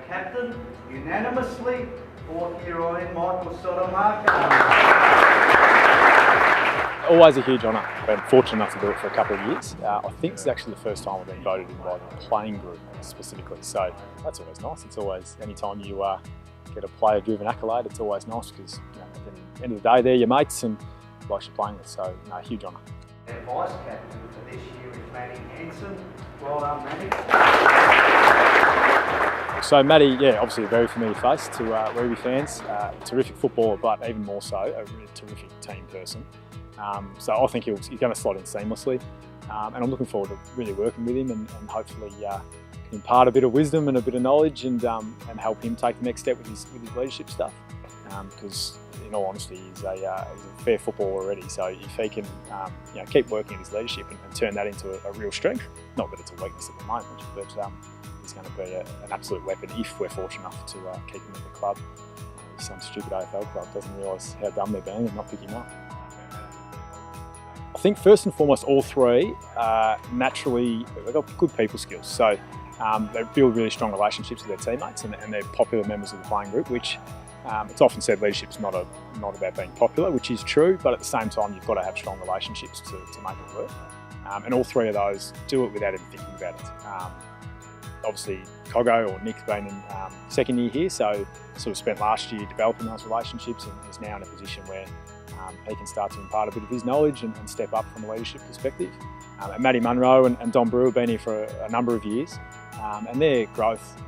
captain, unanimously, fourth year on, Michael Sodomaco. Always a huge honour. I've been fortunate enough to do it for a couple of years. I think it's actually the first time I've been voted in by the playing group specifically, so that's always nice. It's always, anytime you get a player-driven accolade, it's always nice because at the end of the day, they're your mates and blokes you're playing with, so no, huge honour. Their vice captain for this year is Matty Hanson. Well done, Matty. So Matty, yeah, obviously a very familiar face to Werribee fans. Terrific footballer, but even more so, a really terrific team person. So I think he's going to slot in seamlessly, and I'm looking forward to really working with him and hopefully impart a bit of wisdom and a bit of knowledge and help him take the next step with his leadership stuff. Because in all honesty, he's a fair footballer already. So if he can keep working at his leadership and turn that into a real strength, not that it's a weakness at the moment, but he's going to be an absolute weapon if we're fortunate enough to keep him at the club. Some stupid AFL club doesn't realise how dumb they're being and not pick him up. I think first and foremost, all three naturally, they've got good people skills. So they build really strong relationships with their teammates and they're popular members of the playing group, which it's often said leadership's not about being popular, which is true, but at the same time, you've got to have strong relationships to make it work. And all three of those do it without even thinking about it. Obviously, Coggo or Nick's been in second year here, so sort of spent last year developing those relationships and is now in a position where he can start to impart a bit of his knowledge and step up from a leadership perspective. And Matty Munro and Don Brewer have been here for a number of years, and their growth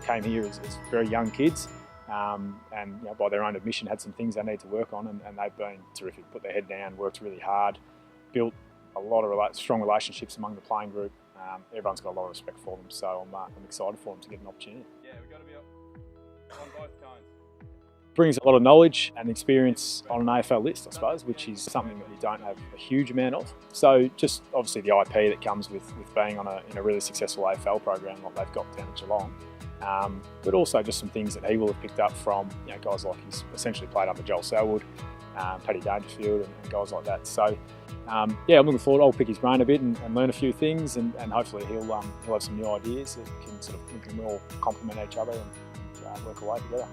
came here as very young kids, and by their own admission had some things they need to work on, and they've been terrific. Put their head down, worked really hard, built a lot of strong relationships among the playing group. Everyone's got a lot of respect for them, so I'm excited for them to get an opportunity. Yeah, we've got to be on both cones. Brings a lot of knowledge and experience on an AFL list, I suppose, which is something that you don't have a huge amount of. So just obviously the IP that comes with being in a really successful AFL program like they've got down at Geelong, but also just some things that he will have picked up from guys like he's essentially played under Joel Selwood, Paddy Dangerfield and guys like that. So yeah, I'm looking forward. I'll pick his brain a bit and learn a few things, and hopefully he'll have some new ideas that we can all complement each other and work away together.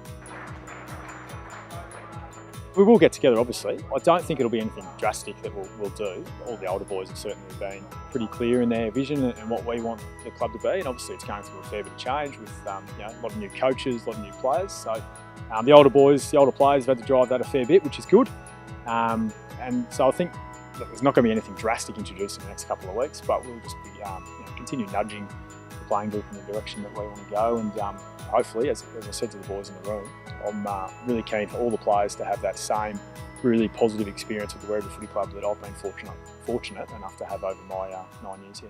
We will get together, obviously. I don't think it'll be anything drastic that we'll do. All the older boys have certainly been pretty clear in their vision and what we want the club to be, and obviously it's going through a fair bit of change with a lot of new coaches, a lot of new players. So the older boys, the older players have had to drive that a fair bit, which is good. And so I think that there's not going to be anything drastic introduced in the next couple of weeks, but we'll just be continue nudging the playing group in the direction that we want to go, and hopefully, as I said to the boys in the room, I'm really keen for all the players to have that same really positive experience with the Werribee Footy Club that I've been fortunate enough to have over my 9 years here.